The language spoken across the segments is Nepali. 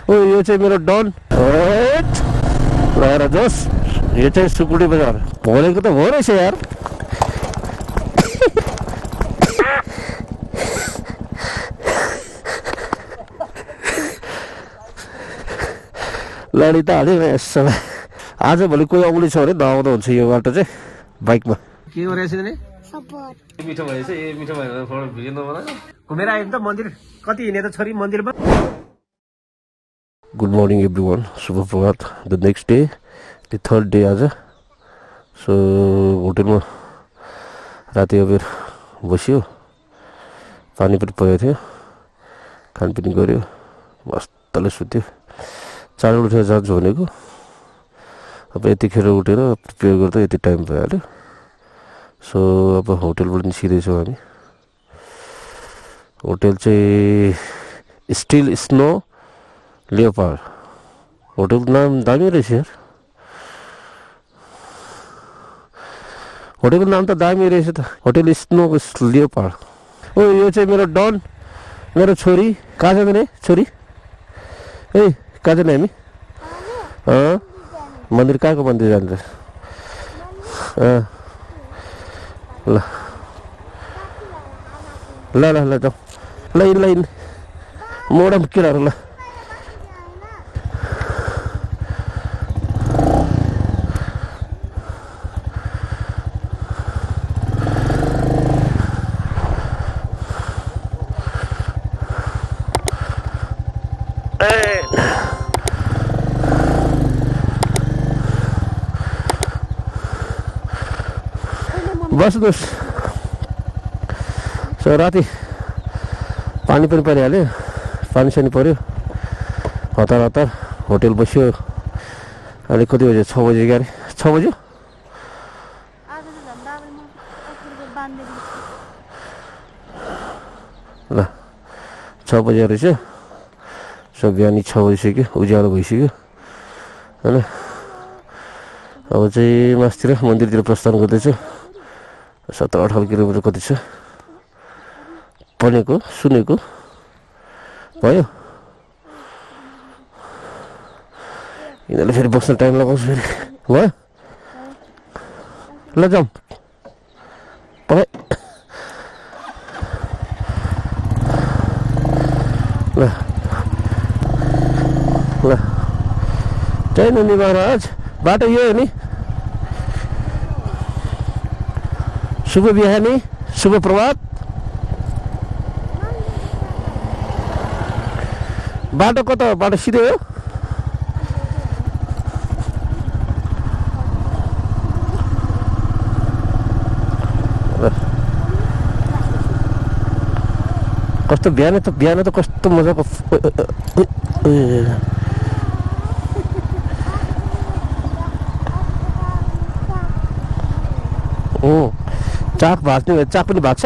ओ यो चाहिँ मेरो डन लगाएर जोस्। यो चाहिँ सुकुटी बजार भोलेको त हो रहेछ यार। लडी त हाल्यो यसो। आज भोलि कोही औली छ भने नआउँदा हुन्छ यो बाटो चाहिँ बाइकमा। के गरेछ नि मिठो भएछ। ए मिठो भएर थोडा भिडियो नबना घुमेर आयो नि त मन्दिर। कति हिँडे त छोरी मन्दिरमा। गुड मर्निङ एभ्रिवान, शुभ प्रभात। The next day, the third day आज। सो होटेलमा राति अबेर बस्यो, पानी पनि परेको थियो, खानपिन गऱ्यो, मस्तले सुत्यो। 4 उठेर जान्छु भनेको, अब यतिखेर उठेर प्रिपेयर गर्दा यति टाइम भइहाल्यो। सो अब होटेलबाट निस्किँदैछौँ हामी। होटेल चाहिँ स्टिल स्नो लियोपार्ड। होटेलको नाम दामी रहेछ यार। होटेलको नाम त दामी रहेछ त, होटेल स्नो लियोपार्ड। ओ यो चाहिँ मेरो डन, मेरो छोरी। कहाँ जाने नि छोरी? ए कहाँ जाने हामी? मन्दिर, कहाँको मन्दिर जान्छ? ल ल ल ल जाउँ। लाइन लाइन मोडम केटाहरू। ल बस्नुहोस्। सो राति पानी पनि परिहाल्यो, पानी सानी पऱ्यो, हतार हतार होटेल बस्यो। अहिले कति बज्यो? 6 बजे गरे। 6 बज्यो। ल 6 बजे रहेछ। सो बिहानी 6 बजिसक्यो, उज्यालो भइसक्यो होइन। अब चाहिँ मासतिर मन्दिरतिर प्रस्थान गर्दैछु। 17-18 किलोमिटर कति छ भनेको सुनेको भयो। यिनीहरूले फेरि बस्न टाइम लगाउँछ फेरि। भयो ल जाउँ। ल ल जय नन्दी महाराज। बाटो यो हो नि। शुभ बिहानी, शुभ प्रभात। बाटो कता? बाटो सिधै हो। कस्तो बिहान त कस्तो मजाको चाक भाँच्ने, चाक पनि भाग्छ।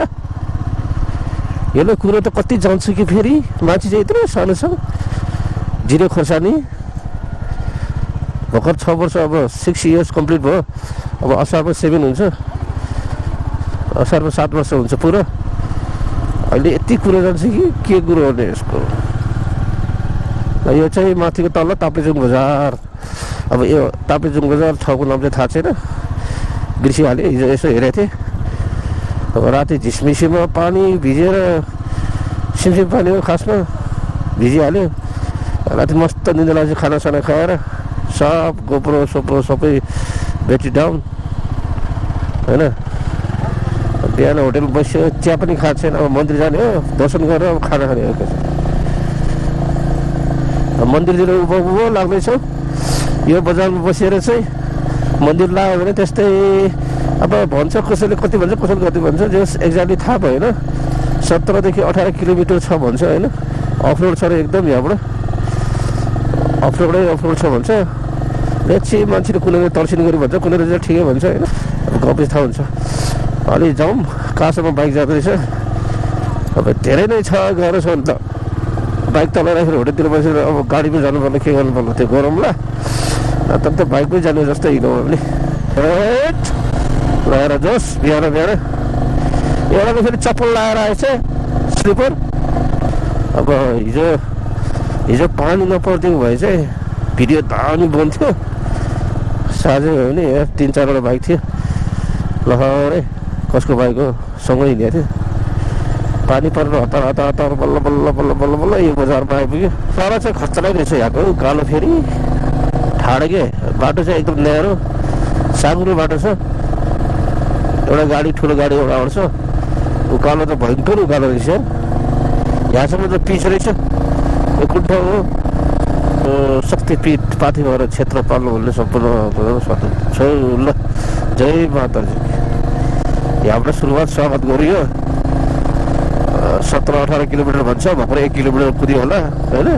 यसले कुरो त कति जान्छ कि फेरि मान्छे चाहिँ यत्रो सानो छ। जिरो खोर्सानी भर्खर 6 वर्ष, अब 6 इयर्स कम्प्लिट भयो। अब असारमा 7 हुन्छ, असारमा 7 वर्ष हुन्छ पुरा। अहिले यति कुरो जान्छ कि के कुरो गर्ने यसको। यो चाहिँ माथिको तल ताप्लेजुङ बजार। अब यो ताप्लेजुङ बजार ठाउँको नाम चाहिँ थाहा छैन, बिर्सिहालेँ। हिजो यसो हेरेको थिएँ। अब राति झिसमिसीमा पानी भिजेर, सिमसिम पानी हो खासमा, भिजिहाल्यो। राति मस्त निन्द्रा लाग्यो। खानासाना खाएर सब गोप्रो सोप्रो सबै ब्याट्री डाउन होइन। बिहान होटेल बस्यो, चिया पनि खाएको छैन। अब मन्दिर जाने हो, दर्शन गरेर अब खाना खाने हो। मन्दिरतिर उभो लाग्दैछ। यो बजारमा बसेर चाहिँ मन्दिर लाग्यो भने त्यस्तै अब भन्छ, कसैले कति भन्छ, कसैले कति भन्छ, जस एक्ज्याक्टली थाहा भएन। 17 देखि 18 किलोमिटर छ भन्छ होइन। अफरोड छ र एकदम यहाँबाट अफरोड छ भन्छ। एकछिन मान्छेले कुनै तर्सिन गरी भन्छ, कुनै चाहिँ ठिकै भन्छ होइन। अब गफ थाहा हुन्छ। अलि जाउँ, कहाँसम्म बाइक जाँदैछ। अब धेरै नै छ गाह्रो छ भने त बाइक तल राखेर होटेलतिर बसेर अब गाडीमा जानु पर्ने, के गर्नु पर्ने त्यो गरौँला। तर त बाइकमै जानु जस्तो इनोभा पनि लगाएर जोस्। बिहान एउटाको फेरि चप्पल लगाएर आएछ स्लिपर। अब हिजो हिजो पानी नपरिदिएको भए चाहिँ भिडियो दामी बन्थ्यो। साझै हो भने 3-4वटा बाइक थियो लहरै, कसको बाइक हो सँगै हिँडेको थियो। पानी परेर हतार हतार हतार बल्ल बल्ल बल्ल बल्ल बल्ल यो बजारमा आइपुग्यो। तर चाहिँ खतरा रहेछ यहाँको उकालो, फेरि ठाडो के बाटो चाहिँ एकदम न्यारो साँग्रो बाटो छ। एउटा गाडी ठुलो गाडी एउटा आउँछ, उकालो त भयङ्कर उकालो रहेछ। यहाँसम्म त पिच रहेछ। यो कुन ठाउँ हो? शक्तिपीठ पाथिभरा क्षेत्र पाल्नु सम्पूर्ण छ। ल जय माताजी। यहाँबाट सुरुवात स्वागत गरियो। 17-18 किलोमिटर भन्छ, भर्खर 1 किलोमिटर कुदियो होला होइन।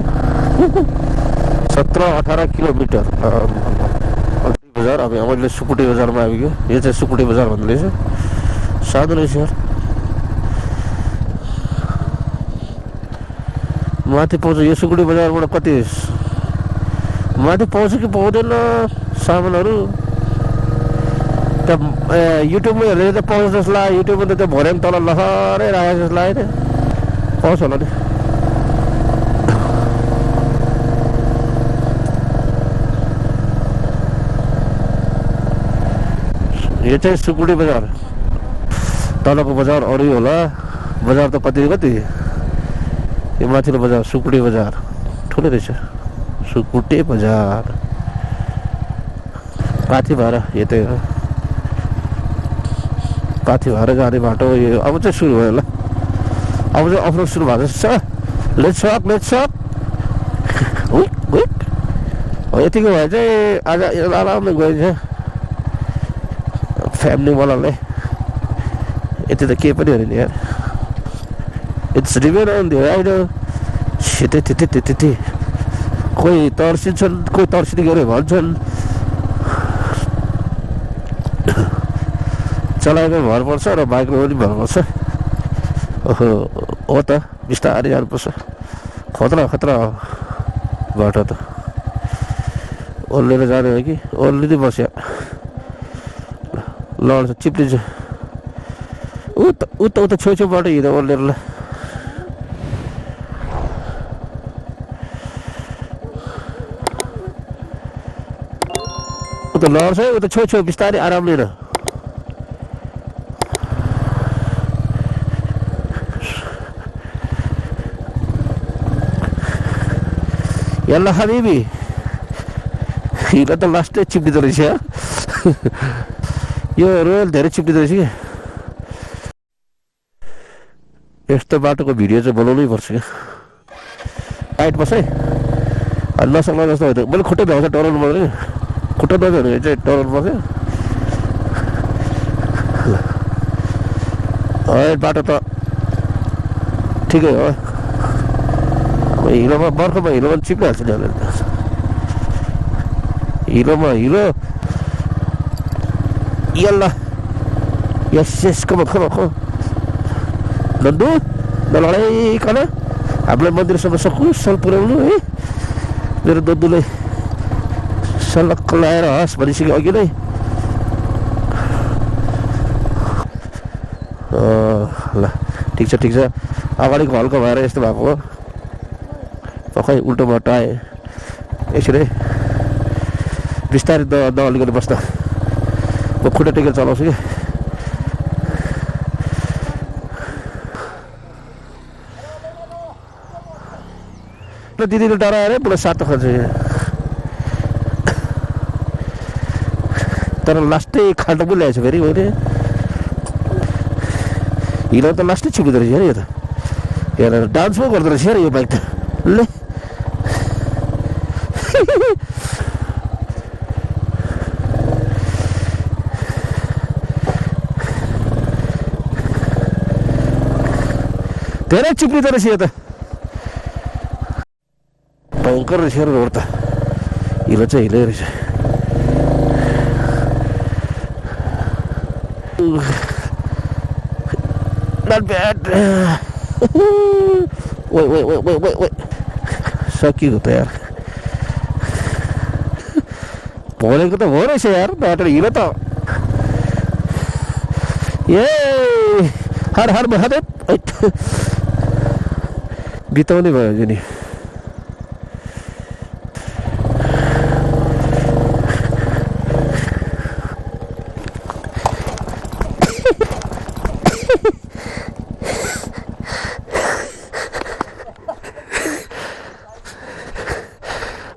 17-18 किलोमिटर बजार। अब मैले सुकुटी बजारमा आइपुग्यो। यो चाहिँ सुकुटी बजार भन्ने रहेछ, सानो रहेछ यार। माथि पाउँछ यो सुकुटी बजारबाट कति माथि पाउँछ कि पाउँदैन सामानहरू? त्यहाँ युट्युबमा हेरेर त पाउँछ जस्तो लाग्यो। युट्युबमा त त्यो भर्याङ तल लहरै राखेको जस्तो लाग्यो नि। पाउँछ होला नि। यो चाहिँ सुकुटी बजार। तलको बजार अरू होला। बजार त कति कति, यो माथिल्लो बजार सुकुटी बजार ठुलो रहेछ। सुकुटे बजार पाथिभरा यतै हो। पाथिभरा जाने बाटो यो अब चाहिँ सुरु भयो होला। अब चाहिँ अफरोड सुरु भएको छ। लेट्स वक यतिको भए चाहिँ आज आरामले गइन्छ फ्यामिलीवालाले। यति त केही पनि हो नि यार। It's remain on the ride. त्यति कोही तर्सिन्छन्, कोही तर्सिने गरे भन्छन्। चलाइमा भर पर्छ र बाइकमा पनि भर पर्छ। ओहो हो त बिस्तारै जानुपर्छ। खतरा खतरा बाटो त। ओर्लेर जाने हो कि ओर्लिँदै बस्यो लड्छ चिप्लिन्छ। उता छेउछेउ बाटो हिँड्दा ओर्लेर ल। उता लड्छ है। उता छेउछेउ बिस्तारै आरामले न। यल्ला हबिबी हिँड्दा त लास्टै चिप्लिँदो रहेछ। यो रोयल धेरै चिप्लिँदो रहेछ कि। यस्तो बाटोको भिडियो चाहिँ बनाउनै पर्छ क्या। टाइट बस है, नसक्ला जस्तो भयो त। मैले खुट्टा भ्याउँछ डराउनु पर्दैन। खुट्टा नभ्याउनु भने चाहिँ डराउनु पर्छ। बाटो त ठिकै हो। हिलोमा बर्खामा हिलोमा चिप्लिहाल्छ नि अलिअलि। हिलोमा हिलो यल्ला यस कम नन्दु नलडाइकन हामीलाई मन्दिरसम्म सकुशल पुर्याउनु है। मेरो दद्दुले सलक्क लगाएर हस् भनिसक्यो अघि नै। ल ठिक छ ठिक छ। अगाडिको हल्का भएर यस्तो भएको हो। पक्कै उल्टो बाटो आएँ। यसरी बिस्तारै अलिकति बस्दा म खुट्टा टेकेर चलाउँछु कि। दिदीले डराएर पुरा सातो खान्छ। तर लास्टै खाल्टो पनि ल्याएछ फेरि मैले। हिलो त लास्टै छिपिँदो रहेछ अरे यो त। हेरेर डान्स पो गर्दो रहेछ अरे यो बाइक त। ल धेरै चिप्लिँदो रहेछ यो त। भयङ्कर रहेछ रोड त। हिलो चाहिँ हिलै रहेछ। Not bad. Wait. सकियो त यार। भोलेको त हो रहेछ यार बाटो हिलो त। ए हर हर महादेव बिताउने भयो नि।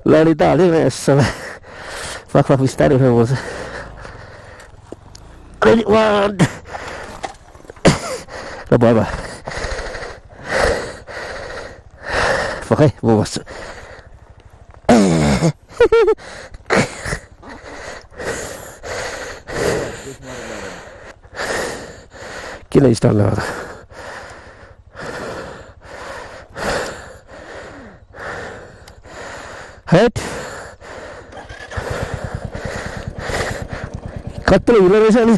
लडी त हाल्यो यसो पाखा बिस्तारै उठाउनुपर्छ रेडी 1 ल भयो पकाइ म बस्छु किन स्टार्ट लगाएर हेट कत्रो हिलो रहेछ नि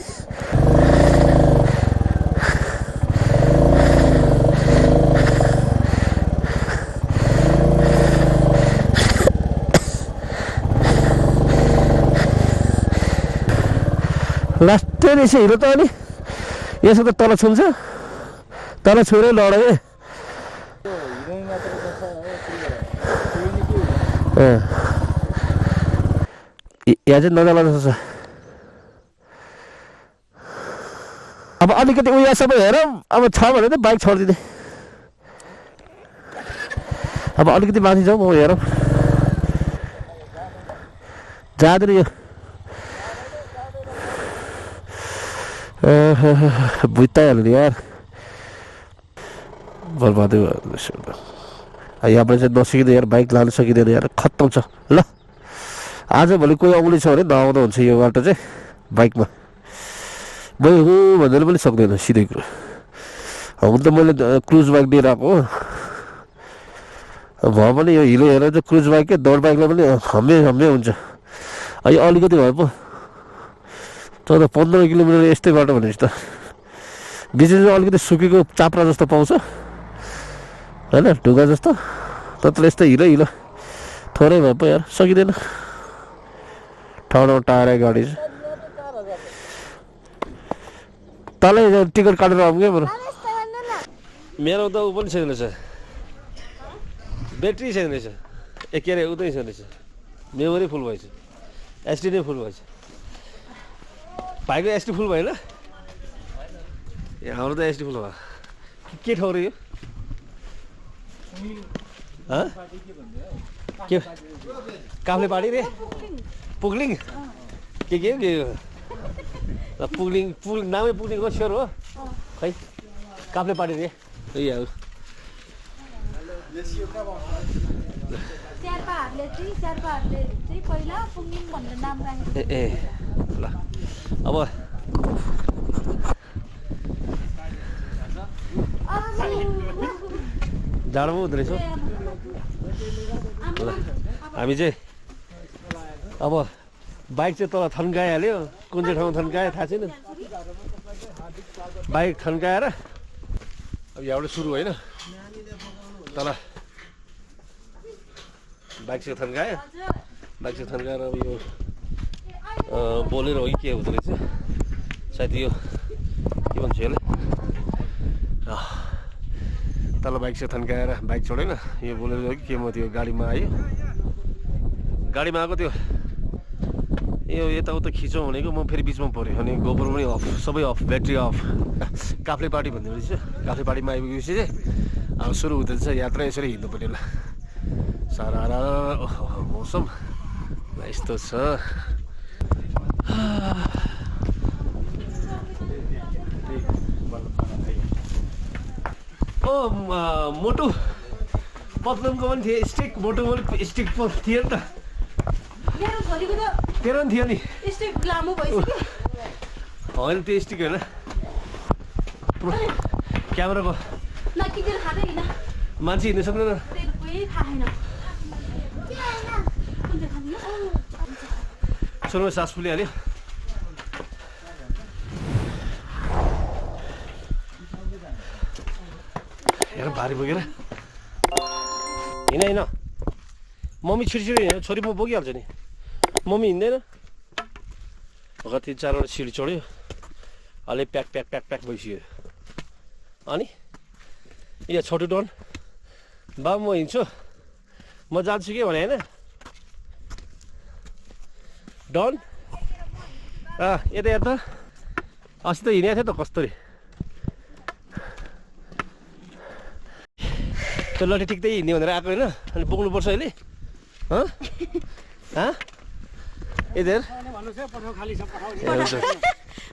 लास्टै रहेछ हिलो त अनि यसो त तल छुन्छ तल छुरै लडे यहाँ चाहिँ नजाला जस्तो छ अब अलिकति उयो सबै हेरौँ अब छ भने त बाइक छोडिदिने अब अलिकति माथि जाउँ म हेरौँ जाँदैन यो बुझ्ताइहाल्यो नि यार बर्बादै भयो यहाँबाट चाहिँ नसकिँदैन यार बाइक लानु सकिँदैन यार खत्तम छ ल आज भोलि कोही आउने छ भने नआउँदा हुन्छ यो बाटो चाहिँ बाइकमा मै हो भनेर पनि सक्दैन सिधै कुरो हुन त मैले क्रुज बाइक लिएर आएको हो भए पनि यो हिलो हेरेर चाहिँ क्रुज बाइक क्या दौड बाइकलाई पनि हम्मे हम्मे हुन्छ यो अलिकति भए पो तर 15 किलोमिटर यस्तै बाटो भनेपछि त बिचमा अलिकति सुकेको चाप्रा जस्तो पाउँछ होइन ढुङ्गा जस्तो तर यस्तै हिलो हिलो थोरै भए पो यार सकिँदैन ठाउँमा टायर गाडी तलै टिकट काटेर आउँ क्या बरु मेरो त ऊ पनि छैन रहेछ ब्याट्री छैन रहेछ के अरे उतै छैन रहेछ मेमोरी फुल भएछ एसडी नै फुल भएछ भाइको एसडी फुल भएन ए हाम्रो त एसडी फुल भयो के ठाउँ र यो के काफ्ले पाडी रे पुग्लिङ के पुग्लिङ नामै पुग्लिङको स्योर हो खै काफ्ले पाडी रे यही हो ए ल अब जाडोमा हुँदो रहेछ ल हामी चाहिँ अब बाइक चाहिँ तल थन्काइहाल्यो कुन चाहिँ ठाउँमा थन्कायो थाहा छैन बाइक थन्काएर अब यहाँबाट सुरु होइन तल बाइक चाहिँ थन्कायो बाइक चाहिँ थन्काएर अब यो बोलेर हो कि के हुँदो रहेछ सायद यो के भन्छ यसले तल बाइक चाहिँ थन्काएर बाइक छोडेन यो बोलेर हो कि के म त्यो गाडीमा आयो गाडीमा आएको त्यो यो यताउता खिचौँ भनेको म फेरि बिचमा पऱ्यो अनि गोबर पनि अफ सबै of battery of Kafle party भन्ने रहेछ काफ्ले पार्टीमा आइपुगेपछि चाहिँ अब सुरु हुँदैछ यात्रा यसरी हिँड्नु पऱ्यो ल सारा मौसम यस्तो छ ओ मोटो पत्लनको पनि थियो स्टिक मोटो पनि स्टिक थियो नि त तेरो पनि थियो नि होइन त्यो स्टिक होइन क्यामेराको मान्छे हिँड्नु सक्दैन सुनमा सास फुलिहाल्यो हेर भारी बोकेर हिँड मम्मी छिटो हिँड्यो छोरी म बोकिहाल्छु नि मम्मी हिँड्दैन कति 4वटा सिडी चढ्यो अलि प्याक प्याक प्याक प्याक भइसक्यो अनि यहाँ छोटो डन बाबु म हिँड्छु म जान्छु के भने होइन डन यता हेर त अस्ति त हिँडेको थियो त कस्तरी त्यो लट्ठी ठिक्दै हिँड्ने भनेर आएको होइन अनि बोक्नुपर्छ अहिले हाँ हाँ इधर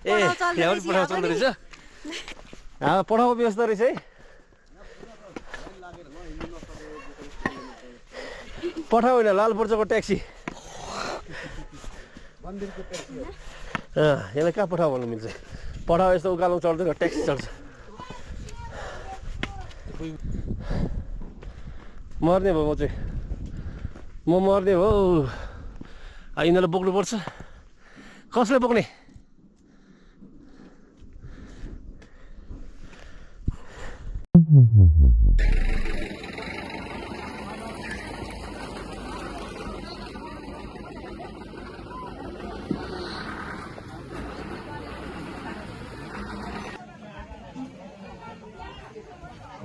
ए यहाँ पनि पठाउ चल्दो रहेछ पठाउको व्यवस्था रहेछ है पठाउ होइन लालपर्चोको ट्याक्सी यसलाई कहाँ पठाउ भन्नु मिल्छ पठाउ यस्तो उकालो चढ्दैन ट्याक्सी चढ्छ मर्ने भयो म मर्ने भयो यिनीहरूलाई बोक्नुपर्छ कसले बोक्ने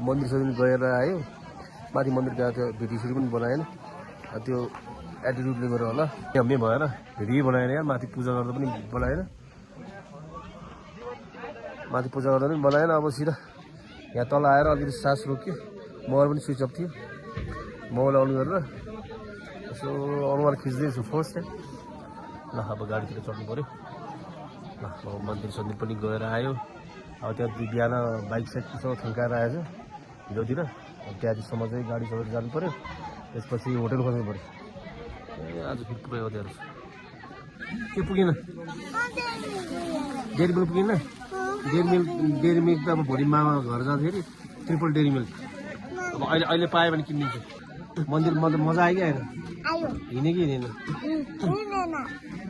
मन्दिर सन्दिर गएर आयो माथि मन्दिर गएको थियो भिडियो सिडियो पनि बनाएन त्यो एटिट्युडले गरेर होला हामी भएर भिडियो बनाएन यार माथि पूजा गर्दा पनि बनाएन माथि पूजा गर्दा पनि बनाएन अब सिधा यहाँ तल आएर अलिकति सास रोक्यो मोबाइल पनि स्विच अफ थियो मोबाइल अन गरेर यसो अनुहार खिच्दैछु फर्स्ट टाइम ल अब गाडीतिर चढ्नु पऱ्यो ल अब मन्दिर सन्दिर पनि गएर आयो अब त्यहाँ बिहान बाइक साइक यसो थन्काएर आएछ हिलोतिर त्यहाँसम्म चाहिँ गाडी चढेर जानु पऱ्यो त्यसपछि होटल खोज्नु पऱ्यो ए आज फेरि पुग्यो उनीहरू के पुगेन डेरी मिल्क पुगेन डेरी मिल्क त अब भोलि मामा घर जाँदाखेरि ट्रिपल डेरी मिल्क अब अहिले पायो भने किनिदिन्छु मन्दिर मजा आयो कि आएर हिँड्यो कि हिँडेन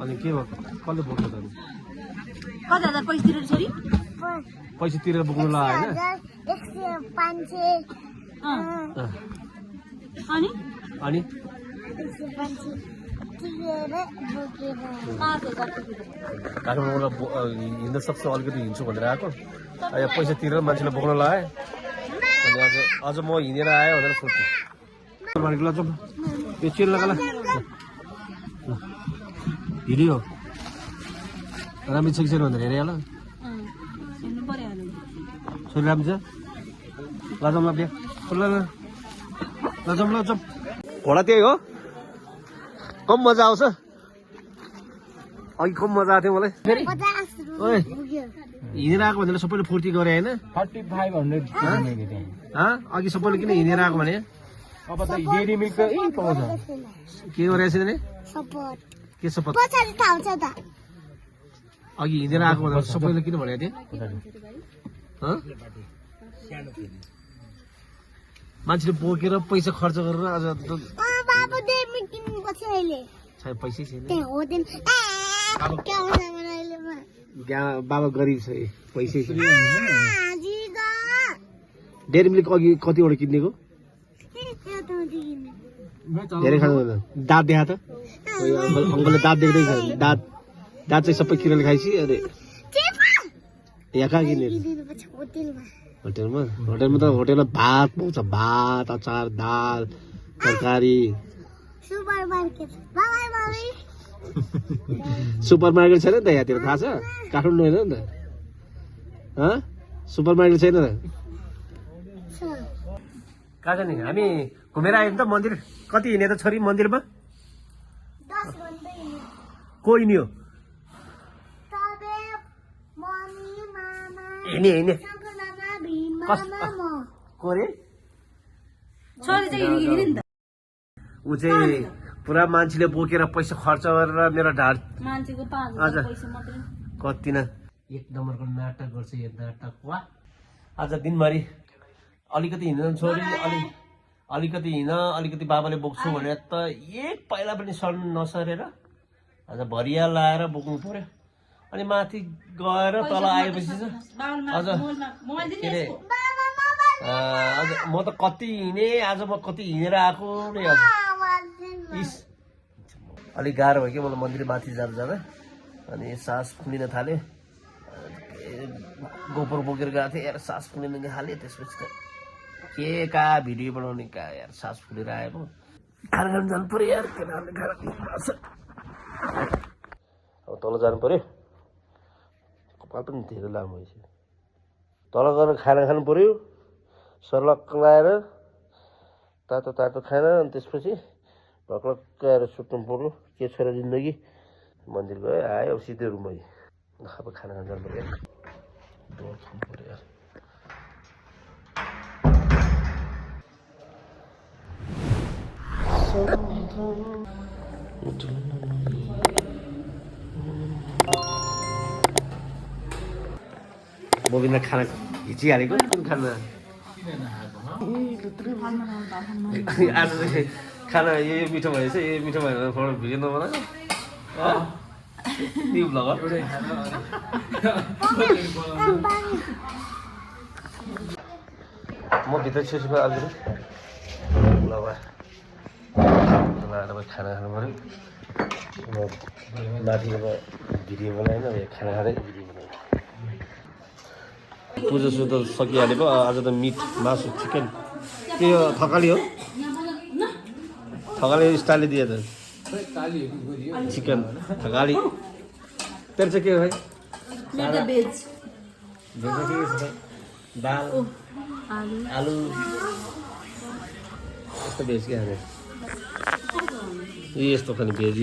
अनि के भयो कसले बोक्नु त पैसा तिरेर बोक्नु ल होइन अनि काठमाडौँलाई हिँड्न सक्छु अलिकति हिँड्छु भनेर आएको यहाँ पैसा तिरेर मान्छेलाई बोक्न लगाएँ अनि अझ म हिँडेर आएँ भनेर सोध्छु ल जाउँ यो चेन लगाला हिँड्यो राम्रो छ कि छैन भनेर हेरेँ ल छोरी राम्रो छ लजाउँ ल बिहा लजाउँ ल जाउँ घोडा त्यही हो कम मजा आउँछ अघि कम मजा आएको थियो मलाई फेरि हिँडेर आएको भनेर सबैले फुर्ती गरे होइन 3500 अघि सबैले किन हिँडेर आएको भने अब त डेरी मिल्क त पाउँछ के गरेछ नि के सपोर्ट अघि हिँडेर आएको भनेर सबैले किन भनेको थियो मान्छेले बोकेर पैसा खर्च गरेर आज पैसै छैन बाबा गरिब छ पैसै छैन डेरी मिल्क अघि कतिवटा किनिदिएको धेरै खानु दाँत देखा त अङ्कलले दाँत देख्दैछ दाँत चाहिँ सबै किनेर खाइछि अरे यहाँ कहाँ किने होटेलमा त होटेलमा भात पाउँछ भात अचार दाल तरकारी सुपर मार्केट छैन नि त यहाँतिर थाहा छ काठमाडौँ होइन नि त सुपर मार्केट छैन त कहाँ छ नि हामी घुमेर आयौँ त मन्दिर कति हिँडे त छोरी मन्दिरमा को हिँड्यो हिँडे को रे ऊ चाहिँ पुरा मान्छेले बोकेर पैसा खर्च गरेर मेरो ढाड कति न एक नम्बरको नाटक गर्छ यो नाटक वा आज दिनभरि अलिकति हिँड्न छोडी अलिकति हिँड अलिकति बाबाले बोक्छु भने त एक पाइला पनि नसरेर आज भरिया लाएर बोक्नु पर्यो अनि माथि गएर तल आएपछि अझ के अरे म त कति हिँडेँ आज म कति हिँडेर आएको नै इस अलिक गाह्रो भयो कि मलाई मन्दिर माथि जाँदा अनि सास फुलिन थाल्यो गोबर बोकेर गएको थिएँ यार सास फुलिन थाल्यो त्यसपछि त के कहाँ भिडियो बनाउने कहाँ यार सास फुलेर आएको खाना खानु जानु पर्यो यार अब तल जानु पर्यो कपाल पनि धेरै लामो भइसक्यो तल गएर खाना खानु पर्यो सर्लक्क लाएर तातो तातो खाना अनि त्यसपछि भक्लक्क आएर सुत्नु पर्यो के छ र जिन्दगी मन्दिर गयो आयो अब सिधै रुममै अब खाना खान जानु पर्यो डोर खोल्नु पर्यो यार मोबिना खाना हिचिहालेको कुन खाना आज चाहिँ खाना यो मिठो भएछ यो मिठो भएन फोटो भिडियो नबना नि ब्लगर म भित्र छिर्छु आज ल अब खाना खानु पऱ्यो माथि अब भिडियो बनाएन खाना खाँदै भिडियो बनाएन पूजा सुजा सकिहाल्यो भयो आज त मिट मासु चिकन के यो थकाली हो थकाली स्टाइलले दिए त चिकन थकाली तेरो चाहिँ के हो भाइ भेज के छ दाल आलु यस्तो भेज के खाने यस्तो खाने भेज